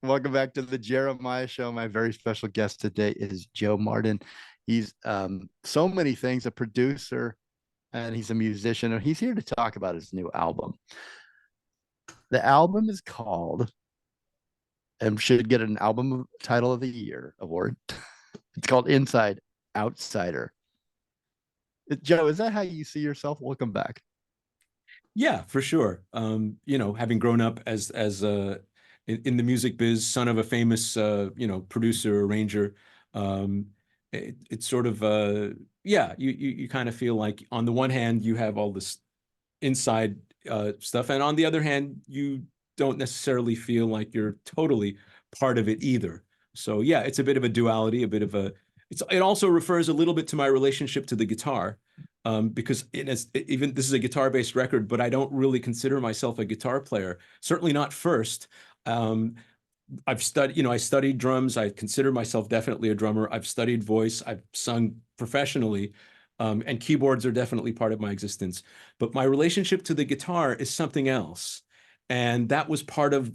Welcome back to the Jeremiah Show. My very special guest today is Joe Martin. He's so many things, a producer, and he's a musician, and he's here to talk about his new album. The album is called, and should get an album title of the year award. It's called Inside Outsider. Joe, is that how you see yourself? Welcome back. Yeah, for sure. Having grown up as in the music biz, son of a famous producer, arranger, it's sort of yeah, you kind of feel like on the one hand you have all this inside stuff, and on the other hand you don't necessarily feel like you're totally part of it either. So yeah, it's a bit of a duality, a bit of a. It also refers a little bit to my relationship to the guitar because even this is a guitar-based record, but I don't really consider myself a guitar player. Certainly not first. Um, I've studied, I studied drums. I consider myself definitely a drummer. I've studied voice. I've sung professionally, and keyboards are definitely part of my existence. But my relationship to the guitar is something else, and that was part of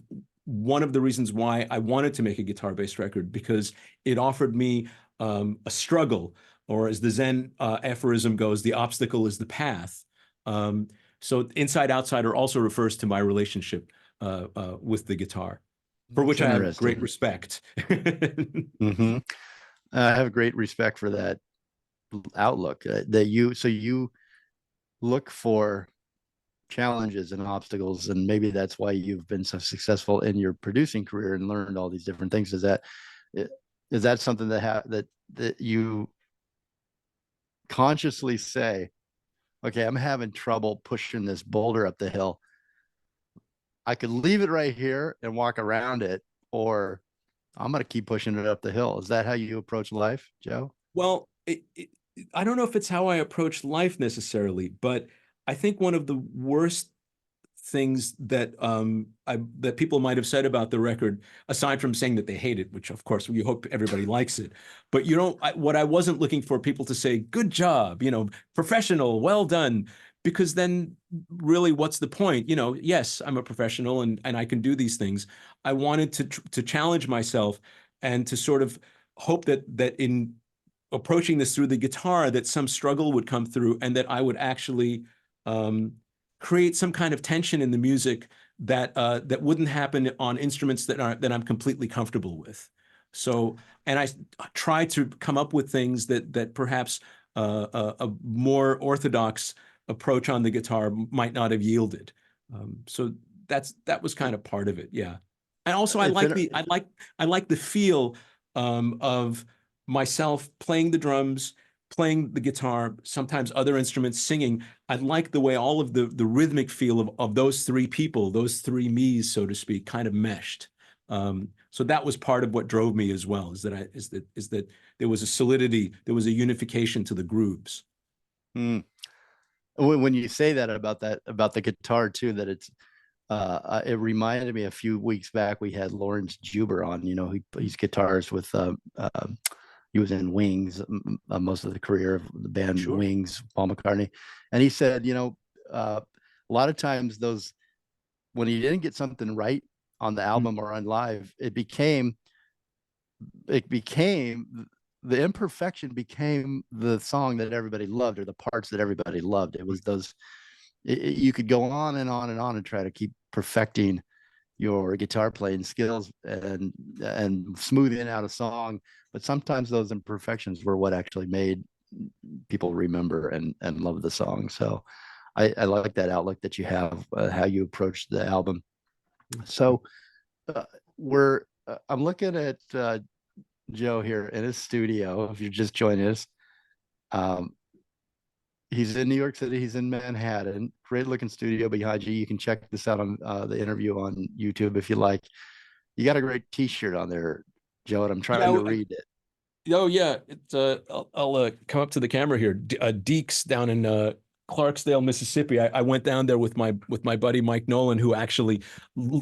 one of the reasons why I wanted to make a guitar-based record because it offered me a struggle, or as the Zen aphorism goes, the obstacle is the path. So Inside Outsider also refers to my relationship with the guitar, for That's which I have great interesting. respect. Mm-hmm. I have great respect for that outlook. That you look for challenges and obstacles, and maybe that's why you've been so successful in your producing career and learned all these different things. Is that something that you consciously say, okay, I'm having trouble pushing this boulder up the hill. I could leave it right here and walk around it, or I'm going to keep pushing it up the hill. Is that how you approach life, Joe? Well, I don't know if it's how I approach life necessarily, but I think one of the worst things that people might have said about the record, aside from saying that they hate it, which of course we hope everybody likes it, but what I wasn't looking for people to say, good job, professional, well done, because then really what's the point? Yes, I'm a professional and I can do these things. I wanted to challenge myself and to sort of hope that in approaching this through the guitar, that some struggle would come through and that I would actually um, create some kind of tension in the music that wouldn't happen on instruments that I'm completely comfortable with. So, and I try to come up with things that perhaps a more orthodox approach on the guitar might not have yielded. So that was kind of part of it, yeah. And also, It's in, I like the feel of myself playing the drums, playing the guitar, sometimes other instruments, singing. I like the way all of the rhythmic feel of those three people, those three me's, so to speak, kind of meshed. So that was part of what drove me as well, is that there was a solidity, there was a unification to the grooves. mm, when you say that about the guitar too, that it reminded me a few weeks back we had Lawrence Juber on. He's guitarist with he was in Wings most of the career of the band Sure. Wings, Paul McCartney, and he said, a lot of times those when he didn't get something right on the Mm. album or on live, it became the imperfection became the song that everybody loved, or the parts that everybody loved. It was those you could go on and on and on and try to keep perfecting your guitar playing skills and smoothing out a song, but sometimes those imperfections were what actually made people remember and love the song. So I like that outlook that you have, how you approach the album. So uh, we're I'm looking at Joe here in his studio. If you're just joining us, um, he's in New York City. He's in Manhattan. Great looking studio behind you. You can check this out on the interview on YouTube if you like. You got a great T-shirt on there, Joe, and I'm trying Yeah. to read it. Oh yeah, I'll come up to the camera here. Deeks down in Clarksdale, Mississippi. I went down there with my buddy Mike Nolan, who actually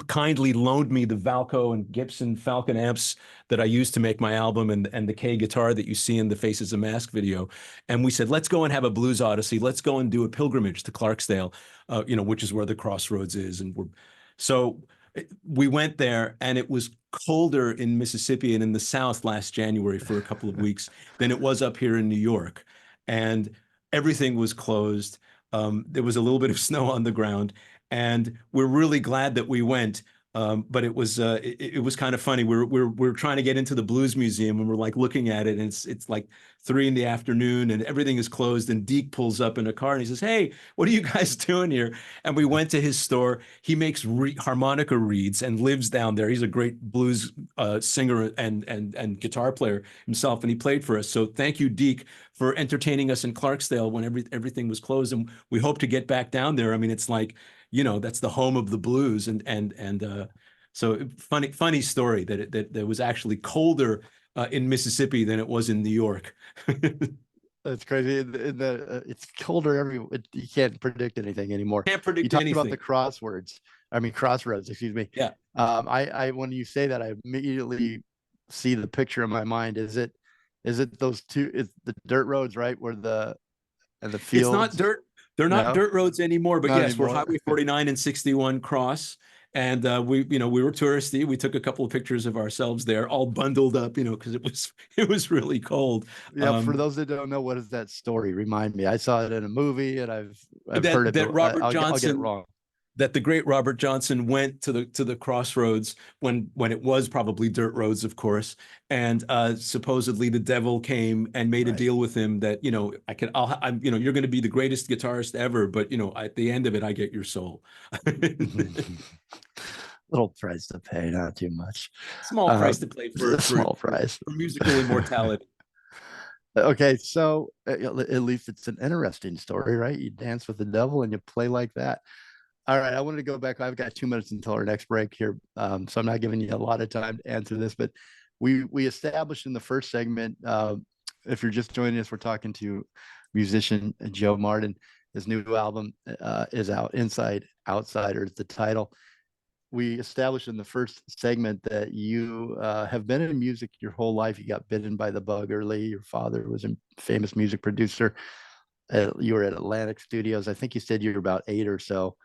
kindly loaned me the Valco and Gibson Falcon amps that I used to make my album, and the K guitar that you see in the Faces of Mask video. And we said, let's go and have a blues odyssey. Let's go and do a pilgrimage to Clarksdale, which is where the crossroads is, and so we went there, and it was colder in Mississippi and in the South last January for a couple of weeks than it was up here in New York. And everything was closed. There was a little bit of snow on the ground, and we're really glad that we went. But it was kind of funny. We're trying to get into the Blues Museum, and we're like looking at it, and it's like 3 in the afternoon, and everything is closed. And Deke pulls up in a car, and he says, "Hey, what are you guys doing here?" And we went to his store. He makes harmonica reeds and lives down there. He's a great blues singer and guitar player himself, and he played for us. So thank you, Deke, for entertaining us in Clarksdale when everything was closed. And we hope to get back down there. I mean, it's like, that's the home of the blues, and so funny story that it was actually colder in Mississippi than it was in New York. That's crazy. It's colder you can't predict anything anymore. Can't predict You talked anything. about the crossroads, excuse me. Yeah. I when you say that, I immediately see the picture in my mind. Is it those two? It's the dirt roads, right? Where the fields. It's not dirt. They're not No? dirt roads anymore, but Not yes, we're anymore. Highway 49 and 61 cross. And we were touristy. We took a couple of pictures of ourselves there, all bundled up, because it was really cold. Yeah, for those that don't know, what is that story? Remind me. I saw it in a movie, and I've heard it. That But Robert I'll get it Johnson wrong. That the great Robert Johnson went to the crossroads when it was probably dirt roads, of course, and supposedly the devil came and made a Right. deal with him that you're going to be the greatest guitarist ever, but at the end of it, I get your soul. Little price to pay, not too much. Small price to pay for small price for musical immortality. Okay, so at least it's an interesting story, right? You dance with the devil and you play like that. All right, I wanted to go back. I've got 2 minutes until our next break here, so I'm not giving you a lot of time to answer this. But we established in the first segment. If you're just joining us, we're talking to musician Joe Martin. His new album is out. Inside Outsider is the title. We established in the first segment that you have been in music your whole life. You got bitten by the bug early. Your father was a famous music producer. You were at Atlantic Studios. I think you said you were about 8 or so.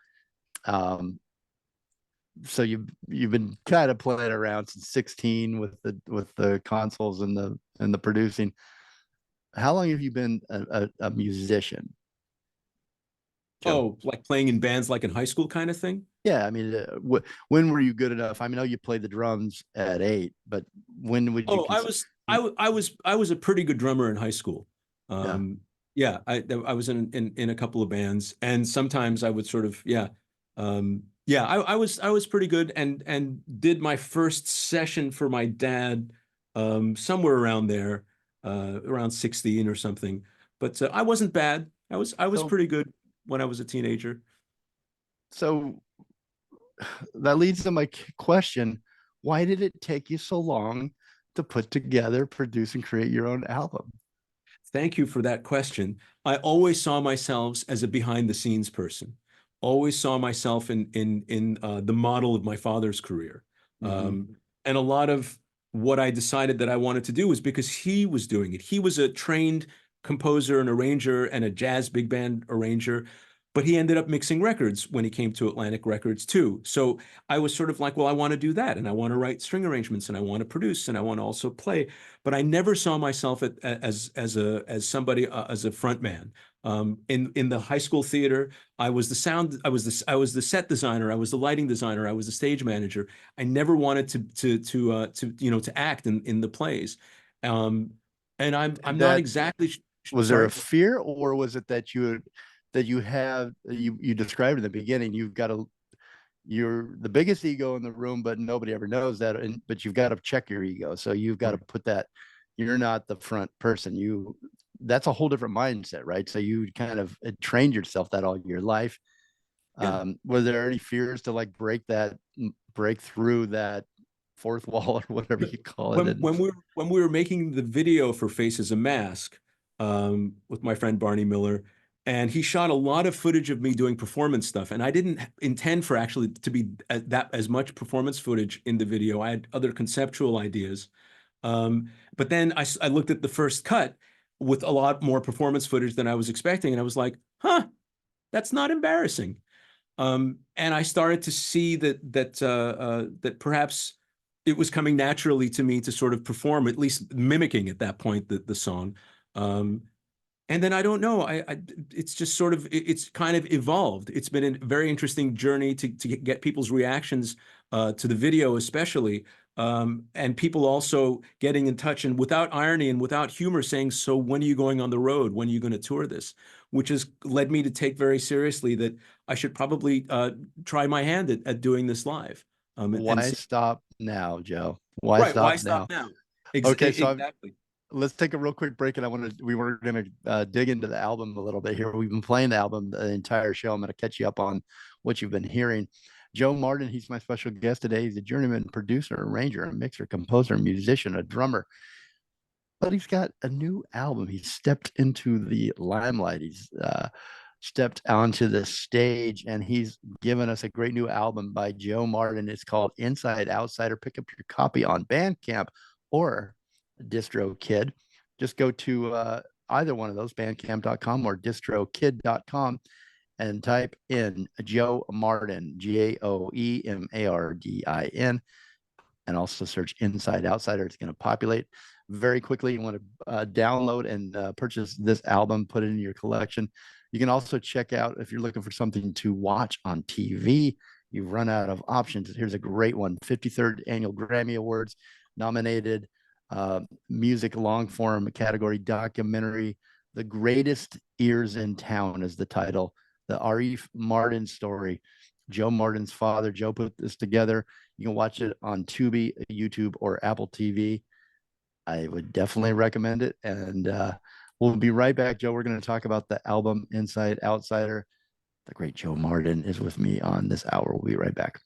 So you've been kind of playing around since 16 with the consoles and the producing. How long have you been a musician, Joe? Oh, like playing in bands like in high school kind of thing? Yeah, I mean, when were you good enough? I mean, I know you played the drums at 8, but when would you? I was a pretty good drummer in high school. Yeah. Yeah, I was in a couple of bands, and sometimes I would sort of I was pretty good, and did my first session for my dad somewhere around there, around 16 or something. But I wasn't bad. I was pretty good when I was a teenager. So that leads to my question. Why did it take you so long to put together, produce, and create your own album? Thank you for that question. I always saw myself as a behind the scenes person. Always saw myself in the model of my father's career. Mm-hmm. And a lot of what I decided that I wanted to do was because he was doing it. He was a trained composer and arranger and a jazz big band arranger, but he ended up mixing records when he came to Atlantic Records too. So I was sort of like, well, I want to do that, and I want to write string arrangements, and I want to produce, and I want to also play. But I never saw myself as somebody as a front man. In the high school theater, I was the set designer, I was the lighting designer, I was the stage manager. I never wanted to act in the plays. And I'm not exactly. Was there a fear, or was it that you described in the beginning, you're the biggest ego in the room, but nobody ever knows that, but you've got to check your ego, so you've got to put that you're not the front person. That's a whole different mindset, right? So you kind of trained yourself that all your life. Yeah. Were there any fears to like break through that fourth wall, or whatever you call it? When we were making the video for Face as a Mask, with my friend Barney Miller, and he shot a lot of footage of me doing performance stuff, and I didn't intend for actually to be as much performance footage in the video. I had other conceptual ideas, but then I looked at the first cut with a lot more performance footage than I was expecting, and I was like, huh, that's not embarrassing. And I started to see that perhaps it was coming naturally to me to sort of perform, at least mimicking at that point the song. Um, and then I don't know, it's just sort of it's kind of evolved. It's been a very interesting journey to get people's reactions to the video, especially. And people also getting in touch and without irony and without humor saying, so when are you going on the road? When are you going to tour this? Which has led me to take very seriously that I should probably try my hand at doing this live. And Why see, stop now, Joe? Why right, why stop stop now? now? Okay, so Exactly. let's take a real quick break, and we were going to dig into the album a little bit here. We've been playing the album the entire show. I'm going to catch you up on what you've been hearing. Joe Martin, he's my special guest today. He's a journeyman producer, arranger, a mixer, composer, musician, a drummer. But he's got a new album. He's stepped into the limelight. He's stepped onto the stage, and he's given us a great new album by Joe Martin. It's called Inside Outsider. Pick up your copy on Bandcamp or DistroKid. Just go to either one of those, bandcamp.com or distrokid.com, and type in Joe Martin, Joemardin, and also search Inside Outsider. It's going to populate very quickly. You want to download and purchase this album, put it in your collection. You can also check out, if you're looking for something to watch on TV, you've run out of options. Here's a great one: 53rd Annual Grammy Awards nominated music long form category documentary. The Greatest Ears in Town is the title. The Arif Mardin story. Joe Martin's father. Joe put this together. You can watch it on Tubi, YouTube, or Apple TV. I would definitely recommend it. And we'll be right back, Joe. We're going to talk about the album Inside Outsider. The great Joe Martin is with me on this hour. We'll be right back.